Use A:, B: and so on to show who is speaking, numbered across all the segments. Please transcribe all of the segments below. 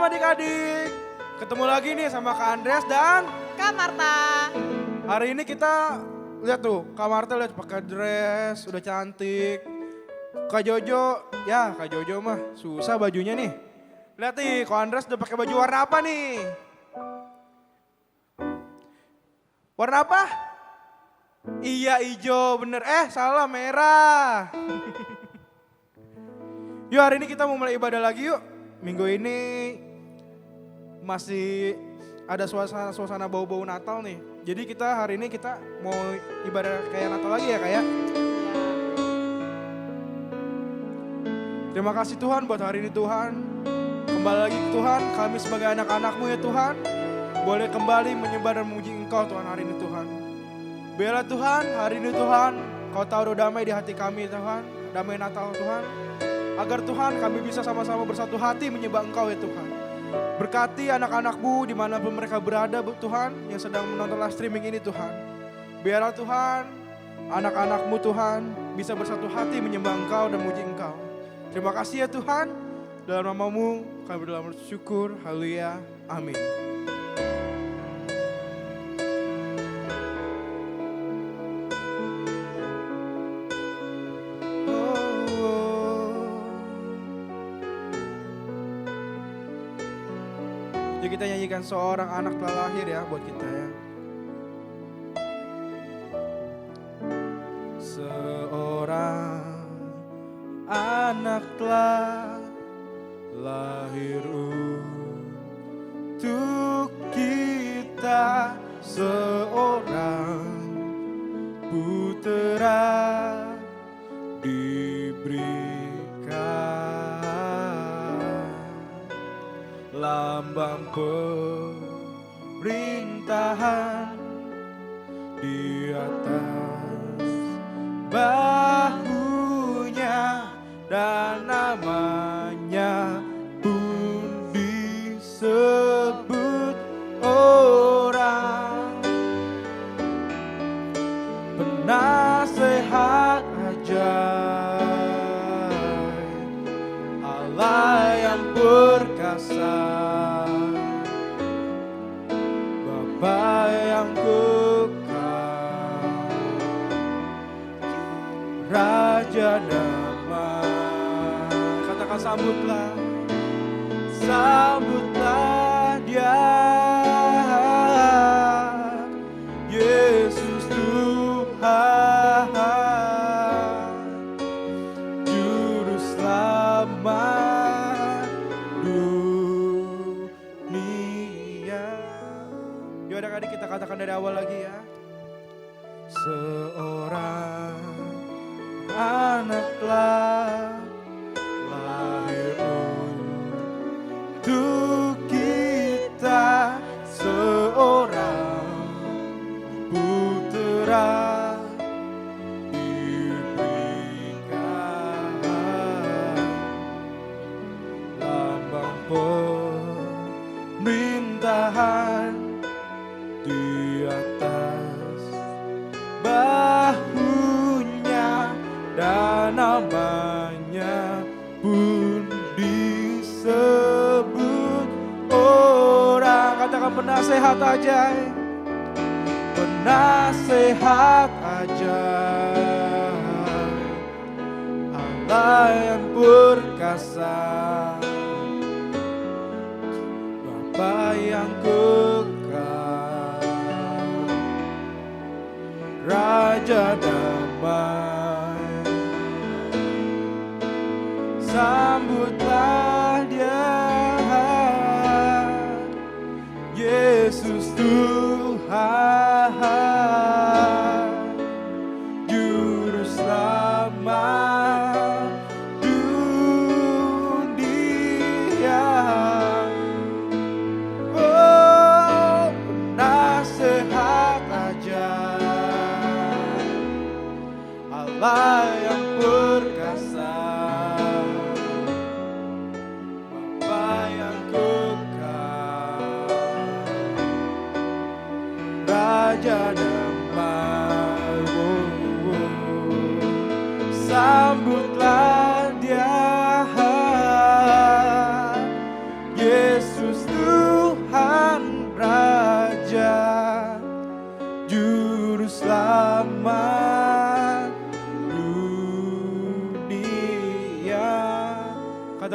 A: Shalom adik-adik. Ketemu lagi nih sama Kak Andreas dan
B: Kak Marta.
A: hari ini kita lihat tuh, Kak Marta lihat pakai dress, udah cantik. Kak Jojo, ya Kak Jojo mah susah bajunya nih. Lihat nih, Kak Andreas udah pakai baju warna apa nih? Warna apa? Iya hijau, bener. Salah, merah. Yuk hari ini kita mau mulai ibadah lagi yuk. Minggu ini masih ada suasana bau-bau Natal nih. Jadi kita hari ini kita mau ibadah kayak Natal lagi ya kayak. Terima kasih Tuhan buat hari ini Tuhan. Kembali lagi ke Tuhan, kami sebagai anak-anak-Mu ya Tuhan. Boleh kembali menyembah dan memuji Engkau Tuhan hari ini Tuhan. Biarlah Tuhan hari ini Tuhan, Kau taruh damai di hati kami Tuhan. Damai Natal Tuhan. Agar Tuhan kami bisa sama-sama bersatu hati menyembah Engkau ya Tuhan. Berkati anak-anak-Mu dimanapun mereka berada Tuhan yang sedang menonton live streaming ini Tuhan. Biarlah Tuhan anak-anak-Mu Tuhan bisa bersatu hati menyembah Engkau dan memuji Engkau. Terima kasih ya Tuhan. Dalam nama-Mu kami berdoa bersyukur. Haleluya. Amin. Yuk kita nyanyikan seorang anak telah lahir ya buat kita ya. Seorang anak telah lahir untuk kita, seorang putera diberikan, lambang pemerintahan di atas bahunya, dan namanya pun disebut orang penasehat ajaib, Allah yang perkasa, Bapa yang kekal, Raja damai. Katakan sambutlah, sambutlah Dia, Yesus Tuhan, Juru Selamat dunia. Yuk adik-adik kita katakan dari awal lagi ya. Seorang anak telah lahir untuk kita, seorang putera diberikan, lambang pemerintahan di atas bahunya, dan namanya pun disebut orang. Katakan penasehat ajaib, penasehat ajaib, Allah yang perkasa, Bapa yang kekal, Raja damai. Sambutlah Dia, Yesus Tuhan, Juru Selamat dunia. Oh, penasehat ajaib, Allah yang perkasa, Bapa yang kekal, Raja damai. Sambutlah Dia, Yesus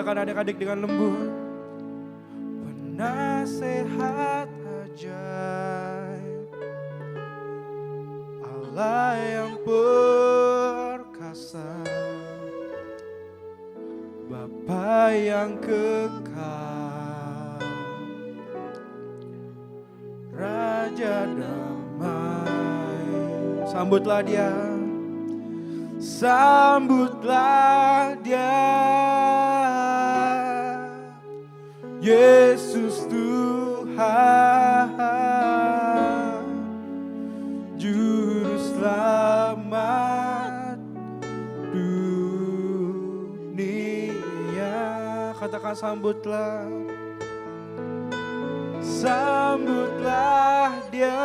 A: Katakan adik-adik dengan lembut. Penasehat ajaib, Allah yang perkasa, Bapa yang kekal, Raja damai. Sambutlah dia, sambutlah dia, Yesus Tuhan, Juru Selamat dunia. Katakan sambutlah, sambutlah dia,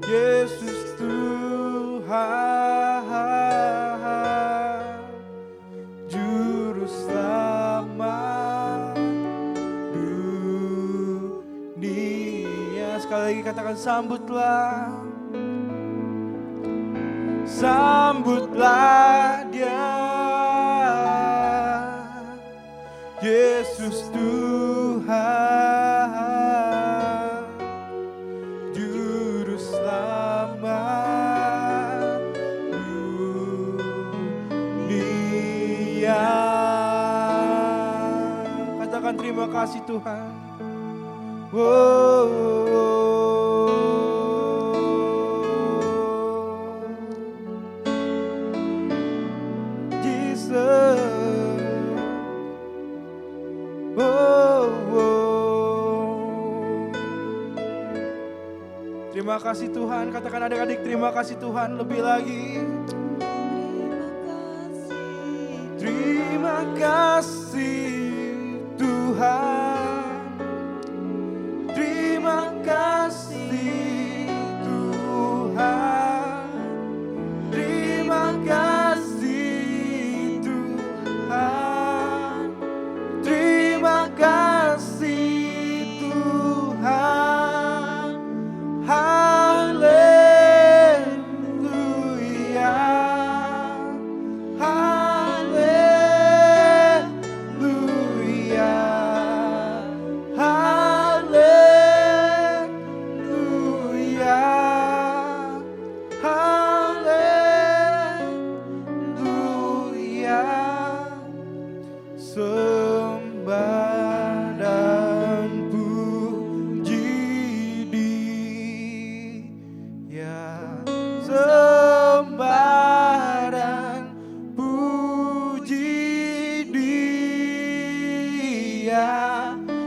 A: Yesus Tuhan, Juru Selamat dunia. Sekali lagi katakan sambutlah, sambutlah dia, Yesus Tuhan, Juru Selamat dunia. Katakan terima kasih Tuhan. Jesus. Terima kasih Tuhan. Katakan adik-adik, terima kasih Tuhan. Lebih lagi. Terima kasih Tuhan. Terima kasih Tuhan. Terima kasih Tuhan. Terima kasih Tuhan. Haleluya. Haleluya. Haleluya. Haleluya. Sembah dan puji Dia, sembah dan puji Dia,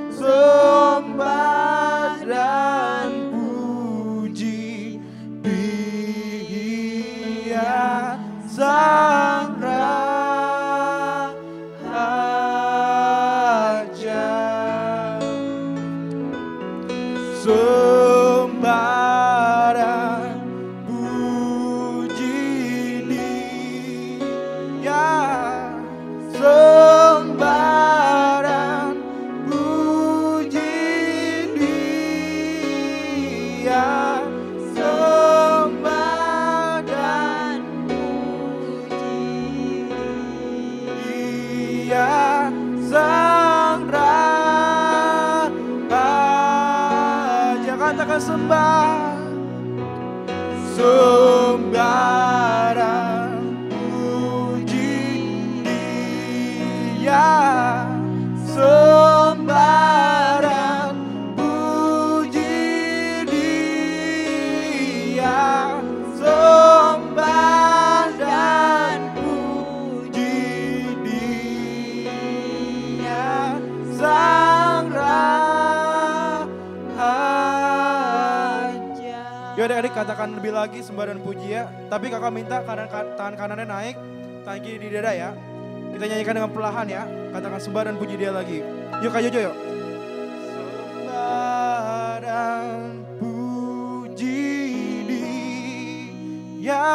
A: sembah dan puji Dia, Sang sembah dan puji Dia, sembah dan puji Dia, sembah dan puji Dia, Sang katakan sembah, sembah dan puji Dia, sembah dan puji Dia, sembah dan puji Dia, Sang Yuk adik-adik katakan lebih lagi sembah dan puji ya. Tapi kakak minta tangan kanannya naik, tangan kiri di dada ya. Kita nyanyikan dengan perlahan ya. Katakan sembah dan puji Dia lagi. Yuk Kak Jojo yuk. Sembah dan puji Dia,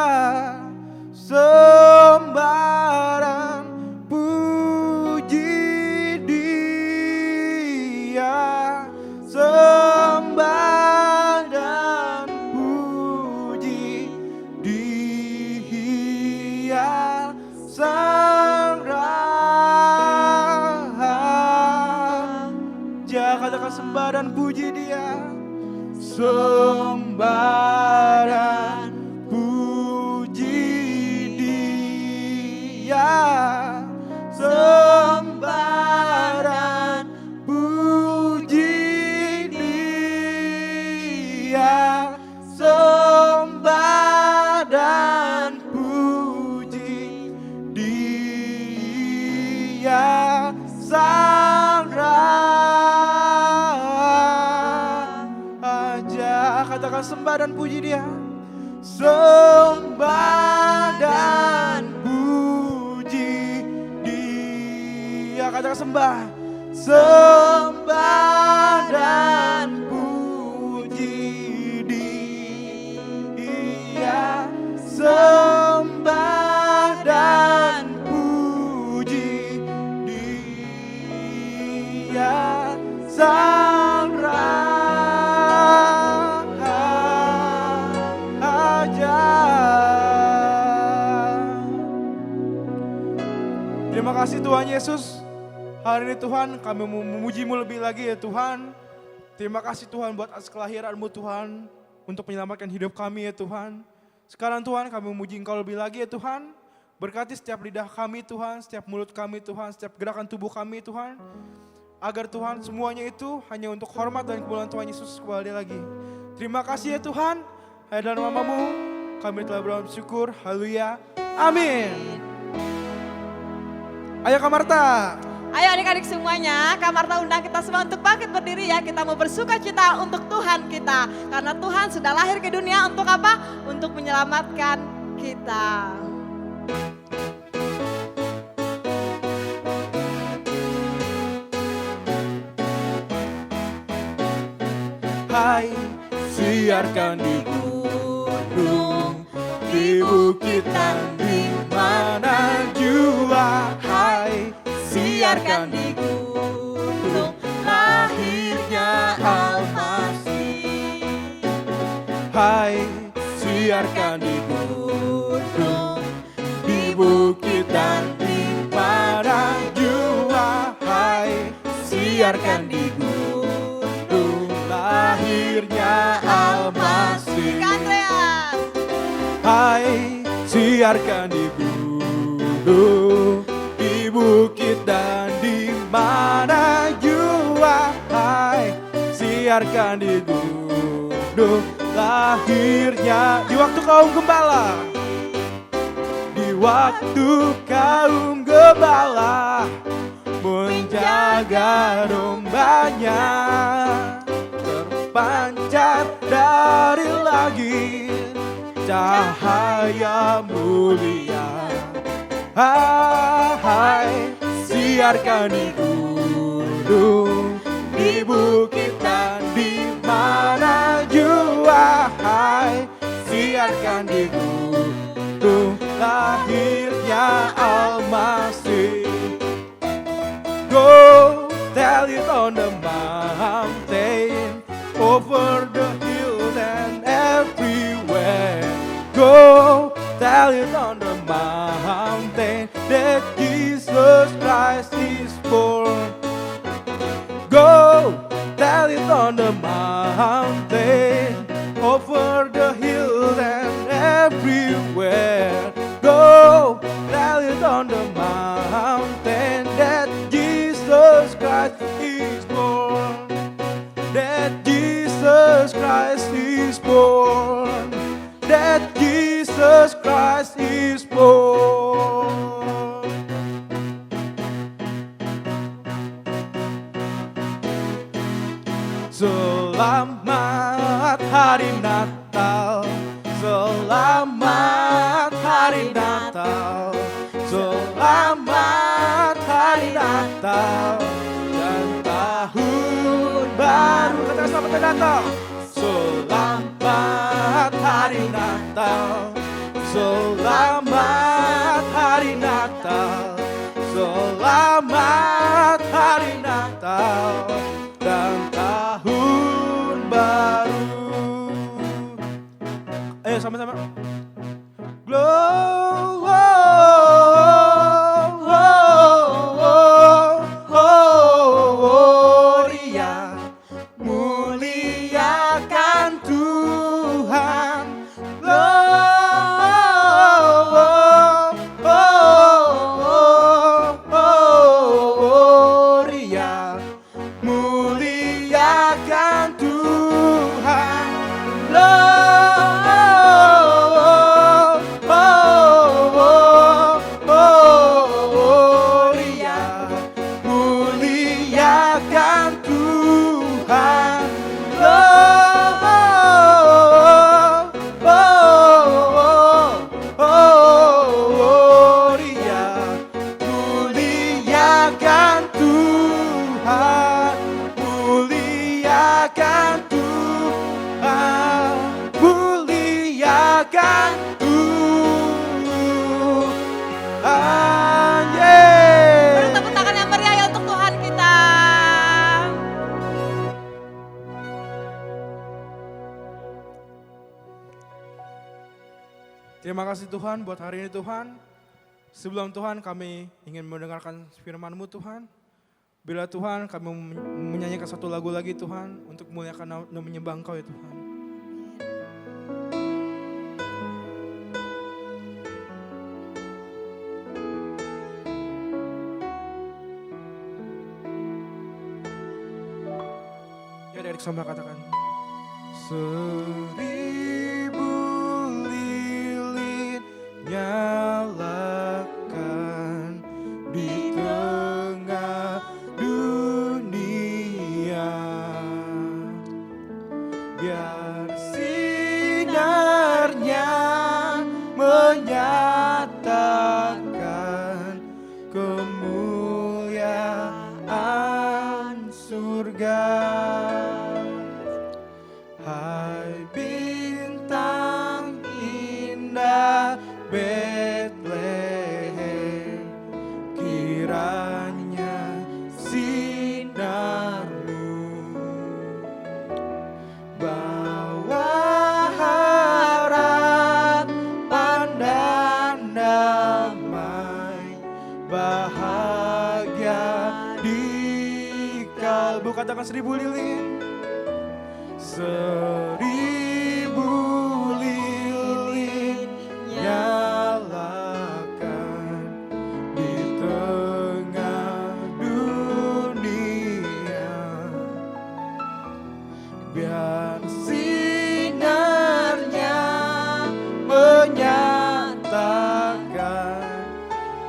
A: sembah dan puji Dia, sembah Sang sembah dan puji Dia. Sembah dan puji Dia. Sembah dan puji Dia. Sembah dan puji Dia. Sang Raja. Katakan sembah dan puji Dia. Sembah dan puji Dia. Katakan sembah. Sembah dan puji Dia. Sembah dan puji Dia. Sang Raja. Terima kasih Tuhan Yesus. Hari ini Tuhan kami memuji-Mu lebih lagi ya Tuhan. Terima kasih Tuhan buat atas kelahiran-Mu Tuhan. Untuk menyelamatkan hidup kami ya Tuhan. Sekarang Tuhan kami memuji Engkau lebih lagi ya Tuhan. Berkati setiap lidah kami Tuhan, setiap mulut kami Tuhan, setiap gerakan tubuh kami Tuhan. Agar Tuhan semuanya itu hanya untuk hormat dan kemuliaan Tuhan Yesus kembali lagi. Terima kasih ya Tuhan. Hanya dalam nama-Mu kami telah bersyukur. Haleluya. Amin. Ayo Kak Marta.
B: Ayo adik-adik semuanya, Kak Marta undang kita semua untuk bangkit berdiri ya. Kita mau bersuka cita untuk Tuhan kita. Karena Tuhan sudah lahir ke dunia untuk apa? Untuk menyelamatkan kita.
A: Hai, siarkan di gunung, di bukit dan di mana jua. Hai, siarkan di gunung lahirnya Almasih. Hai, siarkan di gunung, di bukit dan di padang jua. Hai, siarkan di gunung lahirnya Almasih.
B: Andreas.
A: Hai, siarkan di gunung, di bukit dan di mana jua. Hai, siarkan di gunung lahirnya. Di waktu kaum gembala, di waktu kaum gembala menjaga dombanya, terpancar dari langit cahaya mulia. Hai, siarkan di gunung, di bukit dan di mana jua. Hai, siarkan di gunung lahirnya Almasih. Go tell it on the mountain, over the hills and everywhere. Go tell it on the mountain that Jesus Christ is born. Go tell it on the mountain, over the hills and everywhere. Go tell it on the mountain that Jesus Christ is born. That Jesus Christ is born. That Jesus Christ is born. Selamat hari Natal, selamat hari Natal, selamat hari Natal dan tahun baru. Katakan selamat hari Natal. Selamat hari Natal, selamat hari Natal, selamat hari Natal dan tahun baru. Ayo sama-sama. Gloria, Terima kasih Tuhan buat hari ini Tuhan. Sebelum Tuhan kami ingin mendengarkan firman-Mu Tuhan. Bila Tuhan kami menyanyikan satu lagu lagi Tuhan untuk memuliakan dan menyembah Engkau ya Tuhan. Ya adik sama katakan. Seribu lilin nyalakan di tengah dunia, biar sinarnya menyatakan kemuliaan surga. Hai bintang indah Betlehem, kiranya sinarmu bawa harapan dan damai, bahagia di kalbu. Katakan seribu lilin. Seribu lilin nyalakan di tengah dunia, biar sinarnya menyatakan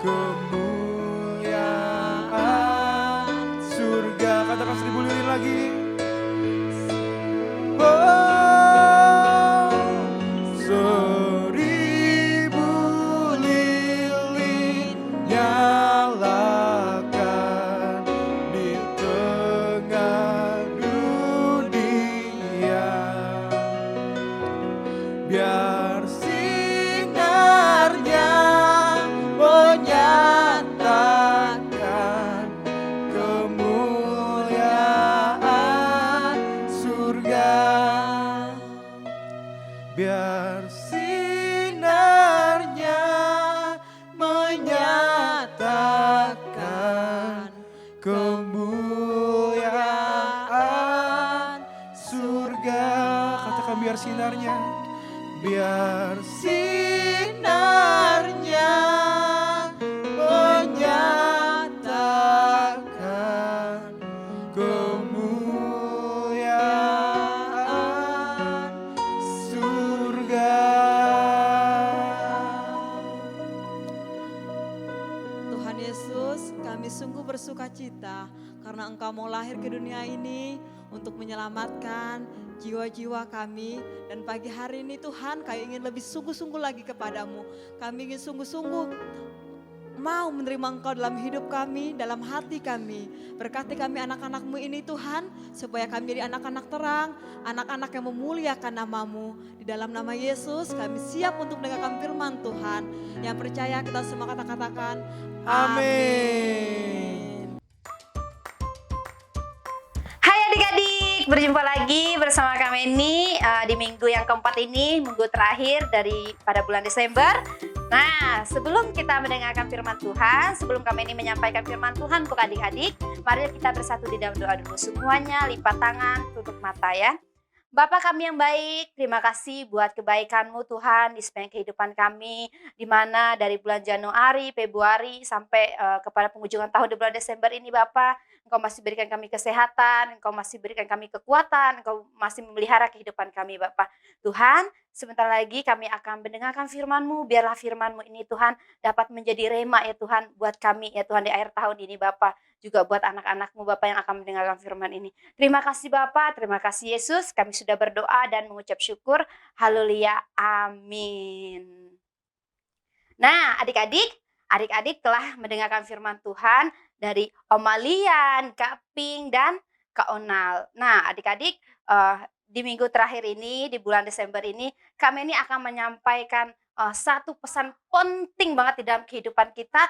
A: kemuliaan surga. Katakan seribu lilin lagi. Seribu lilin nyalakan di tengah dunia, biar sinarnya menyatakan kemuliaan surga. Biar sinarnya menyatakan kemuliaan surga. Katakan biar sinarnya. Biar sinarnya menyatakan kemuliaan surga.
B: Tuhan Yesus, kami sungguh bersuka cita karena Engkau mau lahir ke dunia ini untuk menyelamatkan jiwa-jiwa kami. Dan pagi hari ini Tuhan, kami ingin lebih sungguh-sungguh lagi kepadamu. Kami ingin sungguh-sungguh mau menerima Engkau dalam hidup kami, dalam hati kami. Berkati kami anak-anak-Mu ini Tuhan, supaya kami jadi anak-anak terang, anak-anak yang memuliakan nama-Mu. Di dalam nama Yesus kami siap untuk mendengarkan firman Tuhan. Yang percaya kita semua katakan
A: Amin.
C: Hai adik-adik, berjumpa lagi bersama kami ini di minggu yang keempat ini, minggu terakhir pada bulan Desember. Nah, sebelum kita mendengarkan firman Tuhan, sebelum kami ini menyampaikan firman Tuhan untuk adik-adik, mari kita bersatu di dalam doa dulu semuanya, lipat tangan, tutup mata ya. Bapa kami yang baik, terima kasih buat kebaikan-Mu Tuhan di sepanjang kehidupan kami, di mana dari bulan Januari, Februari sampai kepada penghujungan tahun di bulan Desember ini Bapa, Engkau masih berikan kami kesehatan, Engkau masih berikan kami kekuatan, Engkau masih memelihara kehidupan kami Bapa. Tuhan, sebentar lagi kami akan mendengarkan firman-Mu, biarlah firman-Mu ini Tuhan dapat menjadi rema ya Tuhan buat kami ya Tuhan di akhir tahun ini Bapa, juga buat anak-anak-Mu Bapa yang akan mendengarkan firman ini. Terima kasih Bapa, terima kasih Yesus, kami sudah berdoa dan mengucap syukur. Haleluya, amin. Nah adik-adik telah mendengarkan firman Tuhan dari Om Malian, Kak Ping, dan Kak Onal. Nah adik-adik di minggu terakhir ini, di bulan Desember ini, kami ini akan menyampaikan satu pesan penting banget di dalam kehidupan kita.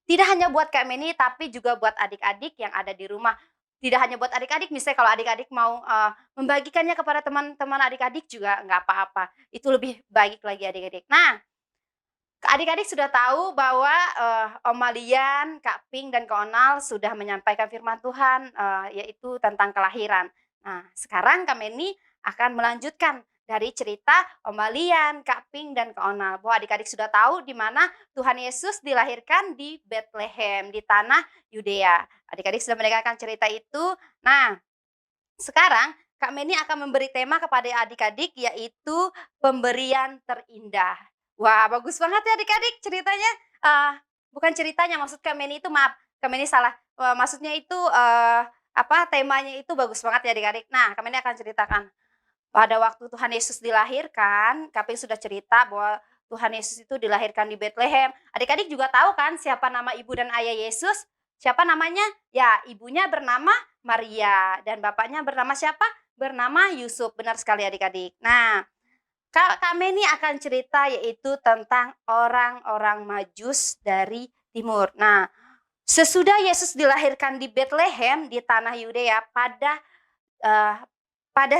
C: Tidak hanya buat Kak Meni, tapi juga buat adik-adik yang ada di rumah. Tidak hanya buat adik-adik, misalnya kalau adik-adik mau membagikannya kepada teman-teman adik-adik juga nggak apa-apa. Itu lebih baik lagi adik-adik. Nah, Adik-adik sudah tahu bahwa Om Malian, Kak Pink, dan Kak Onal sudah menyampaikan firman Tuhan, yaitu tentang kelahiran. Nah, sekarang Kak Meni akan melanjutkan dari cerita Om Malian, Kak Pink, dan Kak Onal. Bahwa adik-adik sudah tahu di mana Tuhan Yesus dilahirkan di Bethlehem, di tanah Yudea. Adik-adik sudah mendengarkan cerita itu. Nah, sekarang Kak Meni akan memberi tema kepada adik-adik, yaitu pemberian terindah. Wah, bagus banget ya adik-adik ceritanya. Bukan ceritanya, maksud Kak Meni itu, maaf, Kak Meni salah. Maksudnya itu temanya itu bagus banget ya adik-adik. Nah, Kak Meni akan ceritakan. Pada waktu Tuhan Yesus dilahirkan, Kak Pink sudah cerita bahwa Tuhan Yesus itu dilahirkan di Bethlehem. Adik-adik juga tahu kan siapa nama ibu dan ayah Yesus? Siapa namanya? Ya, ibunya bernama Maria dan bapaknya bernama siapa? Bernama Yusuf. Benar sekali adik-adik. Nah, Kak Meni akan cerita yaitu tentang orang-orang Majus dari timur. Nah, sesudah Yesus dilahirkan di Bethlehem di tanah Yudea pada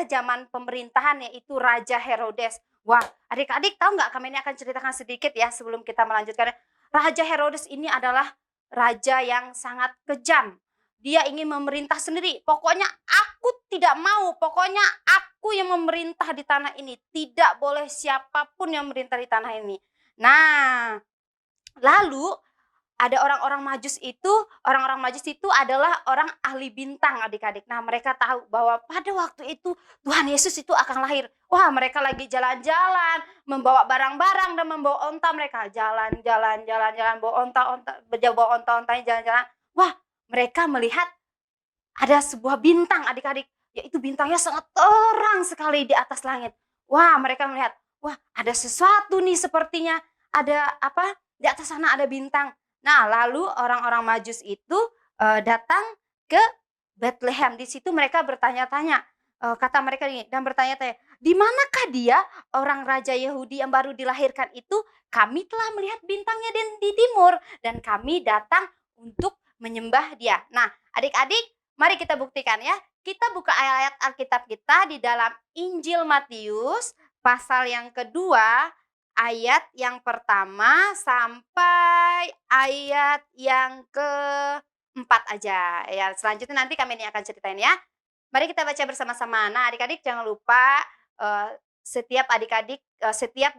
C: zaman pemerintahan yaitu Raja Herodes. Wah, adik-adik tahu nggak, Kak Meni akan ceritakan sedikit ya sebelum kita melanjutkan. Raja Herodes ini adalah raja yang sangat kejam. Dia ingin memerintah sendiri. Pokoknya aku tidak mau, pokoknya aku yang memerintah di tanah ini. Tidak boleh siapapun yang memerintah di tanah ini. Nah, lalu ada orang-orang Majus itu adalah orang ahli bintang adik-adik. Nah, mereka tahu bahwa pada waktu itu Tuhan Yesus itu akan lahir. Wah, mereka lagi jalan-jalan, membawa barang-barang dan membawa onta, mereka jalan-jalan, bawa onta-ontanya jalan-jalan. Wah, mereka melihat ada sebuah bintang adik-adik, yaitu bintangnya sangat terang sekali di atas langit. Wah, mereka melihat, wah, ada sesuatu nih sepertinya, ada apa? Di atas sana ada bintang. Nah, lalu orang-orang Majus itu datang ke Bethlehem. Di situ mereka bertanya-tanya, kata mereka ini, dan bertanya-tanya, di manakah dia, orang raja Yahudi yang baru dilahirkan itu? Kami telah melihat bintangnya di timur dan kami datang untuk menyembah dia. Nah, adik-adik, mari kita buktikan ya. Kita buka ayat Alkitab kita di dalam Injil Matius pasal yang kedua, ayat yang pertama sampai ayat yang keempat aja. Ya, selanjutnya nanti kami ini akan ceritain ya. Mari kita baca bersama-sama. Nah, adik-adik jangan lupa setiap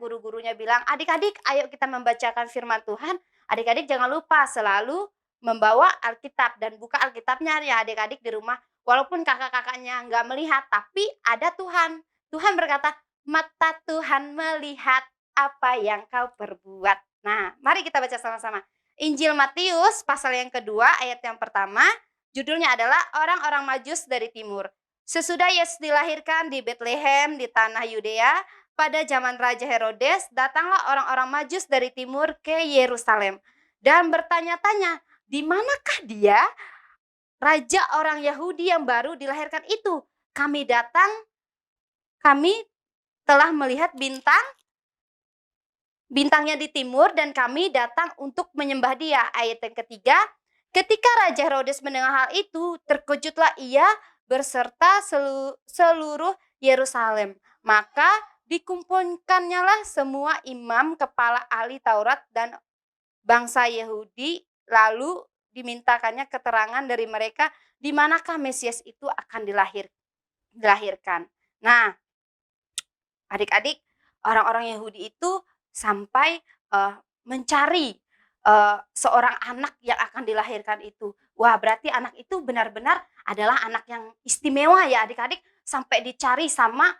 C: guru-gurunya bilang, adik-adik ayo kita membacakan firman Tuhan. Adik-adik jangan lupa selalu membawa Alkitab dan buka Alkitabnya ya adik-adik di rumah. Walaupun kakak-kakaknya nggak melihat, tapi ada Tuhan. Tuhan berkata, mata Tuhan melihat apa yang kau perbuat. Nah, mari kita baca sama-sama. Injil Matius pasal yang kedua ayat yang pertama, judulnya adalah orang-orang Majus dari timur. Sesudah Yesus dilahirkan di Bethlehem di tanah Yudea, pada zaman Raja Herodes, datanglah orang-orang Majus dari timur ke Yerusalem dan bertanya-tanya, di manakah dia, raja orang Yahudi yang baru dilahirkan itu? Kami telah melihat bintangnya di timur dan kami datang untuk menyembah dia. Ayat yang ketiga, ketika Raja Herodes mendengar hal itu, terkejutlah ia berserta seluruh Yerusalem. Maka dikumpulkannyalah semua imam, kepala ahli Taurat dan bangsa Yahudi, lalu dimintakannya keterangan dari mereka di manakah Mesias itu akan dilahirkan. Nah, adik-adik, orang-orang Yahudi itu sampai mencari seorang anak yang akan dilahirkan itu. Wah, berarti anak itu benar-benar adalah anak yang istimewa ya adik-adik. Sampai dicari sama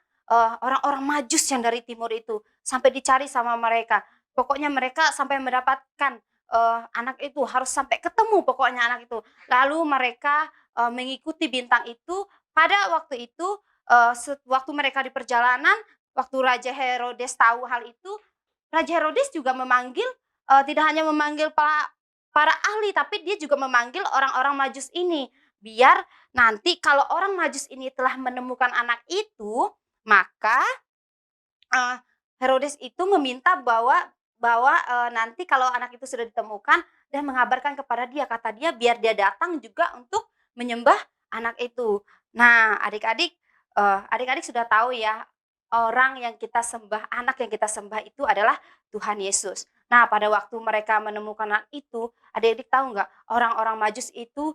C: orang-orang Majus yang dari timur itu. Sampai dicari sama mereka. Pokoknya mereka sampai mendapatkan anak itu, harus sampai ketemu pokoknya anak itu. Lalu mereka mengikuti bintang itu. Pada waktu itu, waktu mereka di perjalanan, waktu Raja Herodes tahu hal itu, Raja Herodes juga memanggil, tidak hanya memanggil para ahli, tapi dia juga memanggil orang-orang Majus ini. Biar nanti kalau orang Majus ini telah menemukan anak itu, maka Herodes itu meminta bahwa nanti kalau anak itu sudah ditemukan dan mengabarkan kepada dia, kata dia biar dia datang juga untuk menyembah anak itu. Nah, adik-adik sudah tahu ya, orang yang kita sembah, anak yang kita sembah itu adalah Tuhan Yesus. Nah, pada waktu mereka menemukan hal itu, adik-adik tahu nggak, orang-orang Majus itu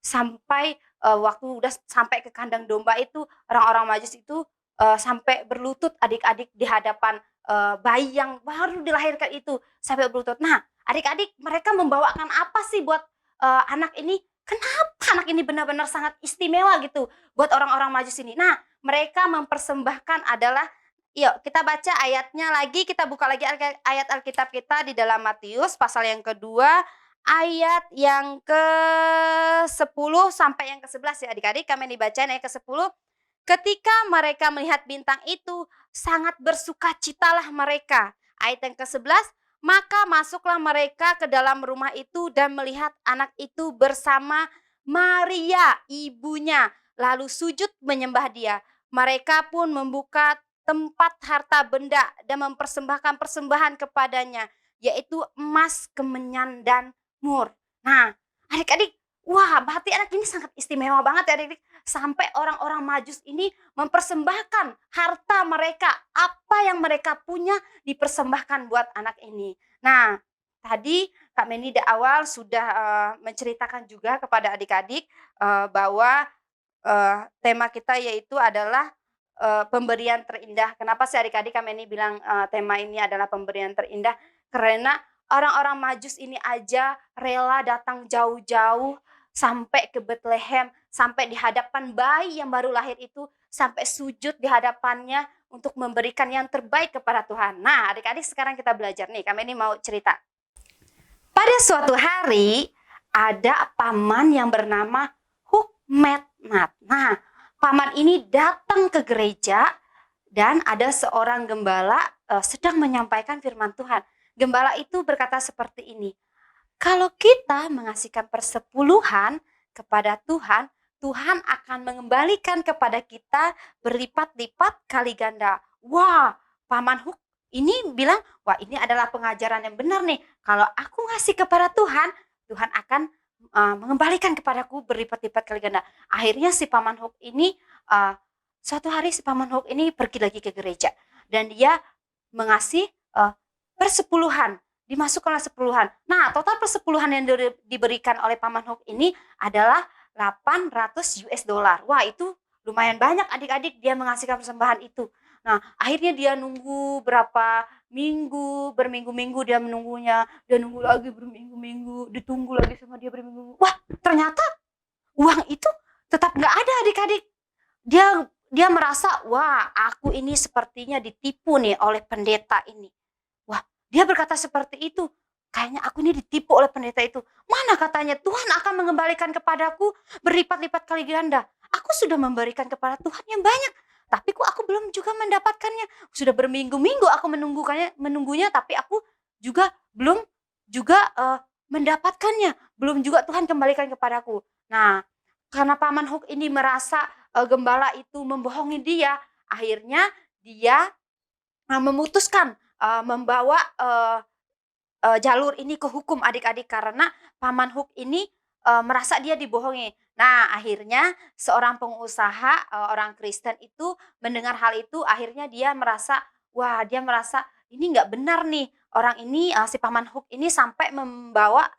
C: sampai waktu udah sampai ke kandang domba itu, orang-orang Majus itu sampai berlutut adik-adik di hadapan bayi yang baru dilahirkan itu, sampai berlutut. Nah, adik-adik mereka membawakan apa sih buat anak ini? Kenapa anak ini benar-benar sangat istimewa gitu buat orang-orang Majus ini? Nah, mereka mempersembahkan adalah, yuk kita baca ayatnya lagi, kita buka lagi ayat Alkitab kita di dalam Matius pasal yang kedua, ayat yang ke-10 sampai yang ke-11 ya adik-adik, kami dibacain ayat ke-10. Ketika mereka melihat bintang itu, sangat bersukacitalah mereka. Ayat yang ke-11, maka masuklah mereka ke dalam rumah itu dan melihat anak itu bersama Maria, ibunya, lalu sujud menyembah dia. Mereka pun membuka tempat harta benda dan mempersembahkan persembahan kepadanya, yaitu emas, kemenyan, dan mur. Nah, adik-adik, wah berarti anak ini sangat istimewa banget ya adik-adik. Sampai orang-orang Majus ini mempersembahkan harta mereka, apa yang mereka punya dipersembahkan buat anak ini. Nah, tadi Kak Meni di awal sudah menceritakan juga kepada adik-adik bahwa tema kita yaitu adalah pemberian terindah. Kenapa sih adik-adik kami ini bilang tema ini adalah pemberian terindah? Karena orang-orang Majus ini aja rela datang jauh-jauh sampai ke Bethlehem, sampai di hadapan bayi yang baru lahir itu, sampai sujud di hadapannya untuk memberikan yang terbaik kepada Tuhan. Nah, adik-adik sekarang kita belajar nih, kami ini mau cerita. Pada suatu hari ada paman yang bernama Hukmetnat. Nah, paman ini datang ke gereja dan ada seorang gembala sedang menyampaikan firman Tuhan. Gembala itu berkata seperti ini, kalau kita mengasihkan persepuluhan kepada Tuhan, Tuhan akan mengembalikan kepada kita berlipat-lipat kali ganda. Wah, paman Huk ini bilang, wah ini adalah pengajaran yang benar nih. Kalau aku ngasih kepada Tuhan, Tuhan akan mengembalikan kepadaku berlipat-lipat kali ganda. Akhirnya si paman Huk ini suatu hari si paman Huk ini pergi lagi ke gereja dan dia mengasih persepuluhan, dimasukkanlah sepuluhan. Nah, total persepuluhan yang diberikan oleh paman Huk ini adalah 800 US dollar. Wah, itu lumayan banyak adik-adik dia mengasihkan persembahan itu. Nah, akhirnya dia nunggu berapa minggu, berminggu-minggu dia menunggunya, dia nunggu lagi berminggu-minggu, ditunggu lagi sama dia berminggu-minggu. Wah, ternyata uang itu tetap nggak ada adik-adik. Dia merasa, wah aku ini sepertinya ditipu nih oleh pendeta ini. Wah, dia berkata seperti itu. Kayaknya aku ini ditipu oleh pendeta itu. Mana katanya Tuhan akan mengembalikan kepadaku berlipat-lipat kali ganda. Aku sudah memberikan kepada Tuhan yang banyak. Tapi kok aku belum juga mendapatkannya. Sudah berminggu-minggu aku menunggunya, tapi aku juga belum juga mendapatkannya. Belum juga Tuhan kembalikan kepadaku. Nah, karena paman Huk ini merasa gembala itu membohongi dia, akhirnya dia memutuskan membawa jalur ini ke hukum adik-adik karena paman Huk ini merasa dia dibohongi. Nah, akhirnya seorang pengusaha orang Kristen itu mendengar hal itu, akhirnya dia merasa, wah dia merasa ini nggak benar nih, orang ini si paman Huk ini sampai membawa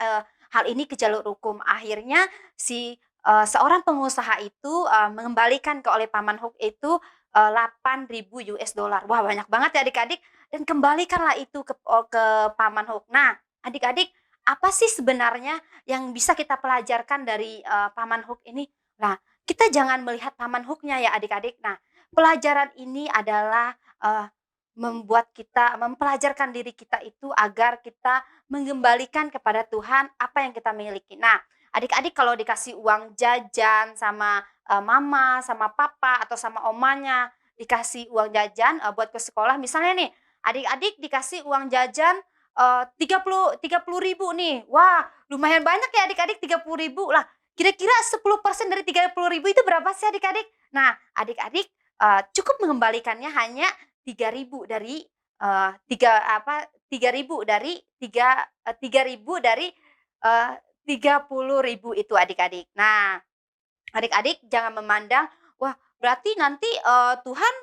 C: hal ini ke jalur hukum. Akhirnya si seorang pengusaha itu mengembalikan oleh paman Huk itu 8.000 US dollar. Wah, banyak banget ya adik-adik, dan kembalikanlah itu ke paman Huk. Nah, adik-adik, apa sih sebenarnya yang bisa kita pelajarkan dari paman Huk ini? Nah, kita jangan melihat paman Huknya ya adik-adik. Nah, pelajaran ini adalah membuat kita mempelajarkan diri kita itu agar kita mengembalikan kepada Tuhan apa yang kita miliki. Nah, adik-adik kalau dikasih uang jajan sama mama, sama papa atau sama omanya, dikasih uang jajan buat ke sekolah, misalnya nih, adik-adik dikasih uang jajan 30 ribu nih. Wah, lumayan banyak ya adik-adik, 30 ribu lah. Kira-kira 10% dari 30 ribu itu berapa sih adik-adik? Nah, adik-adik cukup mengembalikannya hanya 3 ribu dari 3 ribu dari 30 ribu itu adik-adik. Nah, adik-adik jangan memandang, wah berarti nanti Tuhan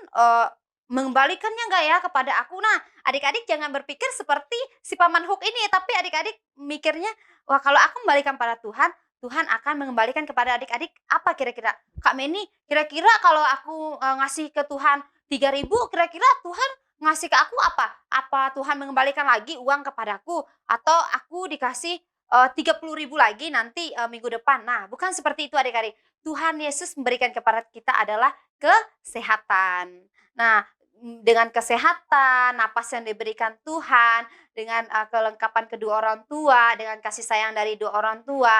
C: mengembalikannya nggak ya kepada aku? Nah, adik-adik jangan berpikir seperti si paman Hook ini, tapi adik-adik mikirnya, wah kalau aku kembalikan pada Tuhan, Tuhan akan mengembalikan kepada adik-adik apa kira-kira? Kak Meni, kira-kira kalau aku ngasih ke Tuhan 3.000, kira-kira Tuhan ngasih ke aku apa? Apa Tuhan mengembalikan lagi uang kepadaku? Atau aku dikasih 30.000 lagi nanti minggu depan? Nah, bukan seperti itu adik-adik. Tuhan Yesus memberikan kepada kita adalah kesehatan. Nah, dengan kesehatan, napas yang diberikan Tuhan, dengan kelengkapan kedua orang tua, dengan kasih sayang dari dua orang tua,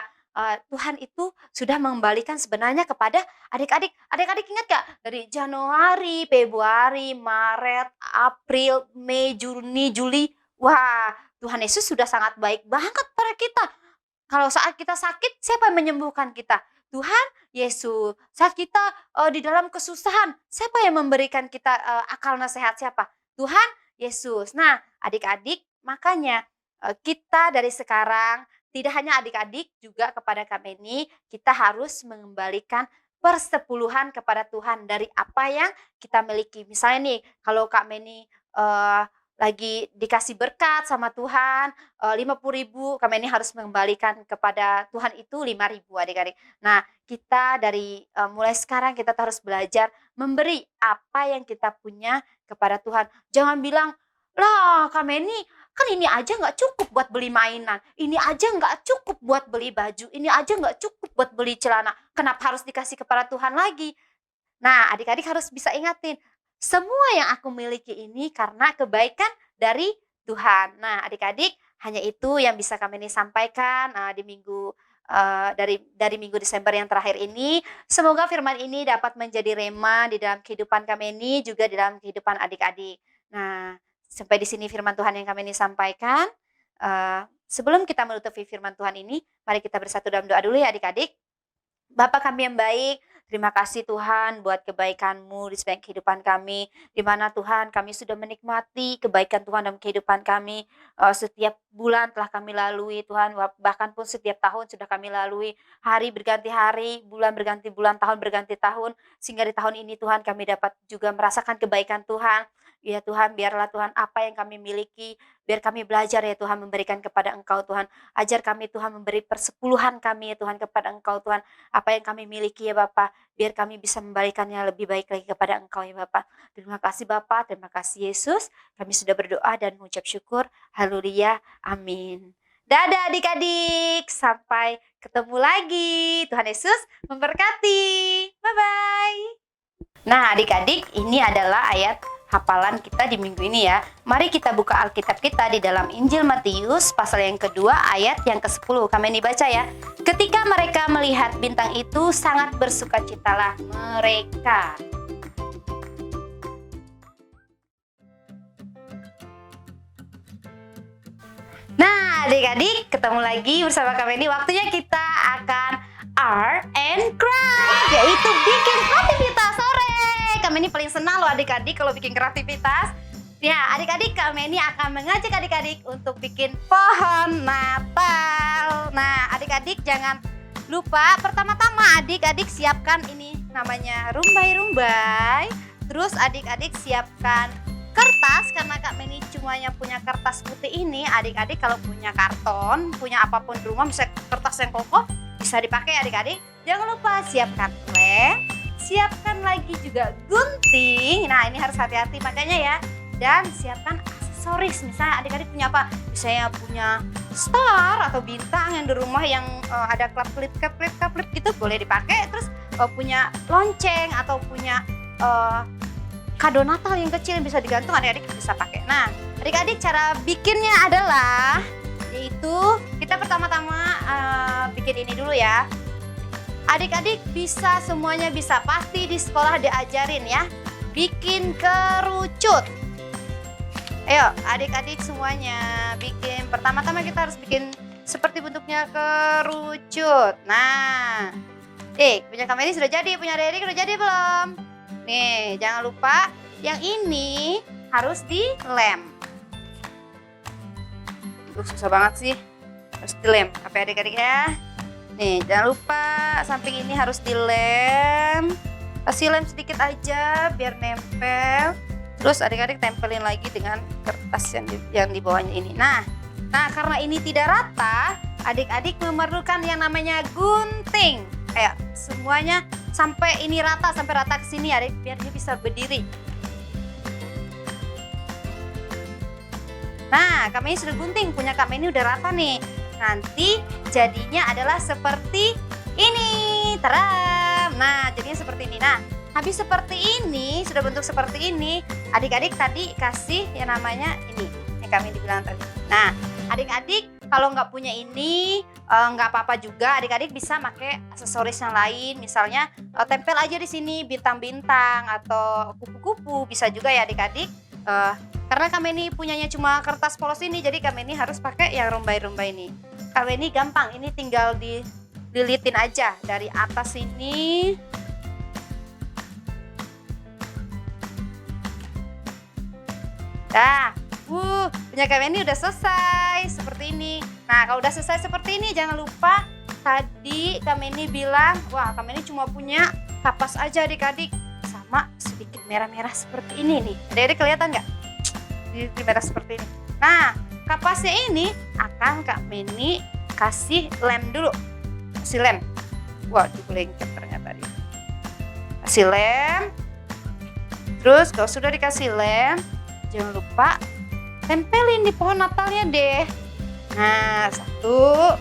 C: Tuhan itu sudah mengembalikan sebenarnya kepada adik-adik. Adik-adik ingat gak? Dari Januari, Februari, Maret, April, Mei, Juni, Juli. Wah, Tuhan Yesus sudah sangat baik banget pada kita. Kalau saat kita sakit, siapa yang menyembuhkan kita? Tuhan Yesus. Saat kita di dalam kesusahan, siapa yang memberikan kita akal nasihat? Siapa? Tuhan Yesus. Nah, adik-adik, makanya kita dari sekarang, tidak hanya adik-adik, juga kepada kami ini, kita harus mengembalikan persepuluhan kepada Tuhan dari apa yang kita miliki. Misalnya nih, kalau Kak Meni lagi dikasih berkat sama Tuhan, 50.000, Kak Meni harus mengembalikan kepada Tuhan itu 5.000 adik-adik. Nah, kita dari mulai sekarang kita harus belajar memberi apa yang kita punya kepada Tuhan. Jangan bilang, lah Kak Meni, kan ini aja nggak cukup buat beli mainan, ini aja nggak cukup buat beli baju, ini aja nggak cukup buat beli celana. Kenapa harus dikasih kepada Tuhan lagi? Nah, adik-adik harus bisa ingatin, semua yang aku miliki ini karena kebaikan dari Tuhan. Nah, adik-adik, hanya itu yang bisa kami ini sampaikan di minggu dari minggu Desember yang terakhir ini. Semoga firman ini dapat menjadi rema di dalam kehidupan kami ini, juga di dalam kehidupan adik-adik. Nah, sampai di sini firman Tuhan yang kami ini sampaikan. Sebelum kita menutupi firman Tuhan ini, mari kita bersatu dalam doa dulu ya adik-adik. Bapa kami yang baik, terima kasih Tuhan buat kebaikan-Mu di sepanjang kehidupan kami. Di mana Tuhan kami sudah menikmati kebaikan Tuhan dalam kehidupan kami. Setiap bulan telah kami lalui Tuhan, bahkan pun setiap tahun sudah kami lalui. Hari berganti hari, bulan berganti bulan, tahun berganti tahun. Sehingga di tahun ini Tuhan kami dapat juga merasakan kebaikan Tuhan. Ya Tuhan, biarlah Tuhan apa yang kami miliki, biar kami belajar ya Tuhan memberikan kepada Engkau Tuhan. Ajar kami Tuhan memberi persepuluhan kami ya Tuhan kepada Engkau Tuhan. Apa yang kami miliki ya Bapa, biar kami bisa membalikannya lebih baik lagi kepada Engkau ya Bapa. Terima kasih Bapa, terima kasih Yesus. Kami sudah berdoa dan mengucap syukur. Haleluya, amin. Dadah adik-adik, sampai ketemu lagi. Tuhan Yesus memberkati. Bye-bye. Nah adik-adik, ini adalah ayat hafalan kita di minggu ini ya. Mari kita buka Alkitab kita di dalam Injil Matius pasal yang kedua ayat yang ke-10. Kami ini baca ya. Ketika mereka melihat bintang itu, sangat bersukacitalah mereka. Nah adik-adik, ketemu lagi bersama kami ini. Waktunya kita akan art and craft, yaitu bikin kreativitas. Sore kami ini paling senang loh adik-adik kalau bikin kreativitas. Ya adik-adik, kami ini akan mengajak adik-adik untuk bikin pohon Natal. Nah adik-adik jangan lupa, pertama-tama adik-adik siapkan ini namanya rumbai-rumbai. Terus adik-adik siapkan kertas, karena Kak Meni cumanya punya kertas putih ini. Adik-adik kalau punya karton, punya apapun di rumah, misalnya kertas yang kokoh, bisa dipakai adik-adik. Jangan lupa siapkan lem, siapkan lagi juga gunting. Nah ini harus hati-hati makanya ya. Dan siapkan aksesoris, misalnya adik-adik punya apa? Misalnya punya star atau bintang yang di rumah yang ada klip gitu, boleh dipakai. Terus punya lonceng atau punya kado Natal yang kecil yang bisa digantung, adik-adik bisa pakai. Nah adik-adik cara bikinnya adalah, yaitu kita pertama-tama bikin ini dulu ya. Adik-adik bisa, semuanya bisa, pasti di sekolah diajarin ya, bikin kerucut. Ayo adik-adik semuanya bikin. Pertama-tama kita harus bikin seperti bentuknya kerucut. Nah punya Kak Meni sudah jadi, punya Derik sudah jadi belum? Nih jangan lupa yang ini harus dilem. Susah banget sih, harus dilem. Apa adik-adik ya? Nih jangan lupa samping ini harus dilem. Kasih lem sedikit aja biar nempel. Terus adik-adik tempelin lagi dengan kertas yang di bawahnya ini. Nah, karena ini tidak rata, adik-adik memerlukan yang namanya gunting. Kayak semuanya sampai ini rata, sampai rata ke sini adik, biar dia bisa berdiri. Nah, kami ini sudah gunting, punya kami ini udah rata nih. Nanti jadinya adalah seperti ini. Taram. Nah, jadinya seperti ini. Nah, habis seperti ini, sudah bentuk seperti ini, adik-adik tadi kasih yang namanya ini, yang kami dibilang tadi. Nah, adik-adik kalau nggak punya ini, nggak apa-apa juga, adik-adik bisa pakai aksesoris yang lain, misalnya tempel aja di sini bintang-bintang atau kupu-kupu, bisa juga ya adik-adik. Karena kami ini punyanya cuma kertas polos ini, jadi kami ini harus pakai yang rumbai-rumbai ini. Kami ini gampang, ini tinggal dililitin aja dari atas ini. Nah, punya kami ini udah selesai seperti ini. Nah, kalau udah selesai seperti ini, jangan lupa tadi kami ini bilang, wah kami ini cuma punya kapas aja adik-adik, sama sedikit merah-merah seperti ini nih. Adik-adik kelihatan nggak? Sedikit merah seperti ini. Nah, kapasnya ini akan Kak Meni kasih lem dulu. Kasih lem. Wah, dibelengket ternyata dia. Kasih lem. Terus kalau sudah dikasih lem, jangan lupa tempelin di pohon Natalnya deh. Nah, satu.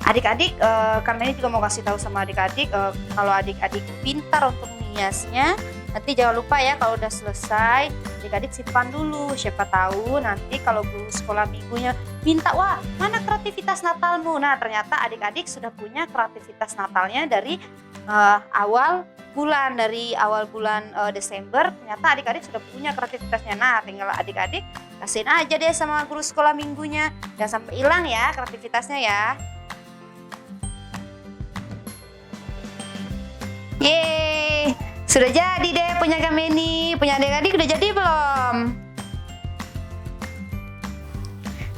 C: Adik-adik, kami ini juga mau kasih tahu sama adik-adik, kalau adik-adik pintar untuk menghiasnya, nanti jangan lupa ya kalau udah selesai, adik-adik simpan dulu. Siapa tahu nanti kalau guru sekolah minggunya minta, wah mana kreativitas Natalmu? Nah, ternyata adik-adik sudah punya kreativitas Natalnya dari awal bulan Desember, ternyata adik-adik sudah punya kreativitasnya. Nah, tinggal adik-adik kasihin aja deh sama guru sekolah minggunya, jangan sampai hilang ya kreativitasnya ya. Yeay, sudah jadi deh punya kami ini. Punya adik-adik udah jadi belum?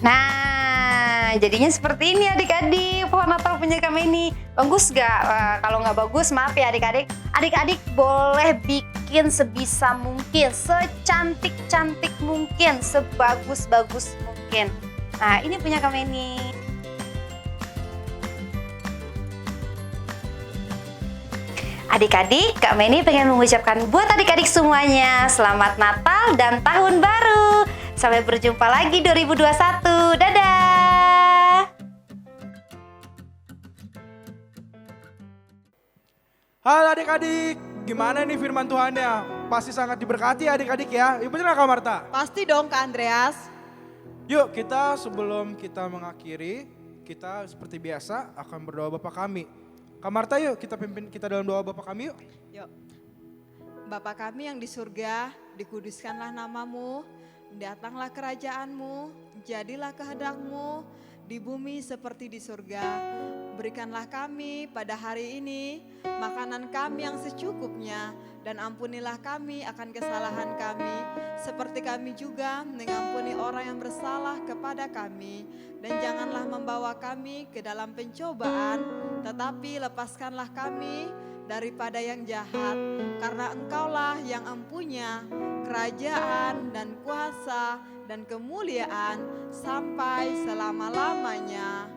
C: Nah, jadinya seperti ini adik-adik, pohon Natal punya kami ini. Bagus gak? Kalau nggak bagus maaf ya adik-adik. Adik-adik boleh bikin sebisa mungkin, secantik-cantik mungkin, sebagus-bagus mungkin. Nah, ini punya kami ini. Adik-adik, Kak Meni pengen mengucapkan buat adik-adik semuanya Selamat Natal dan Tahun Baru. Sampai berjumpa lagi 2021. Dadah!
A: Halo adik-adik, gimana nih firman Tuhannya? Pasti sangat diberkati adik-adik ya. Ibu bener Kak Marta?
B: Pasti dong Kak Andreas.
A: Yuk kita sebelum kita mengakhiri, kita seperti biasa akan berdoa Bapa kami. Kak Marta yuk kita pimpin kita dalam doa Bapa kami yuk.
B: Yuk. Bapa kami yang di surga, dikuduskanlah namamu, datanglah kerajaanmu, jadilah kehendak-Mu di bumi seperti di surga. Berikanlah kami pada hari ini makanan kami yang secukupnya, dan ampunilah kami akan kesalahan kami, seperti kami juga mengampuni orang yang bersalah kepada kami. Dan janganlah membawa kami ke dalam pencobaan, tetapi lepaskanlah kami daripada yang jahat, karena Engkaulah yang empunya kerajaan dan kuasa dan kemuliaan sampai selama-lamanya.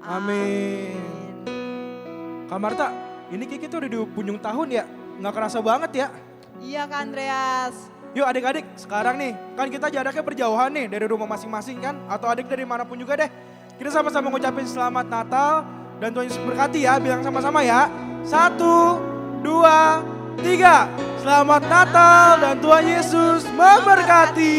A: Amin. Kak Marta, ini kita udah di ujung tahun ya, nggak kerasa banget ya.
B: Iya Kak Andreas.
A: Yuk adik-adik, sekarang nih, kan kita jaraknya berjauhan nih dari rumah masing-masing kan, atau adik dari manapun juga deh. Kita sama-sama ngucapin selamat Natal dan Tuhan Yesus berkati ya, bilang sama-sama ya. 1, 2, 3. Selamat Natal dan Tuhan Yesus memberkati.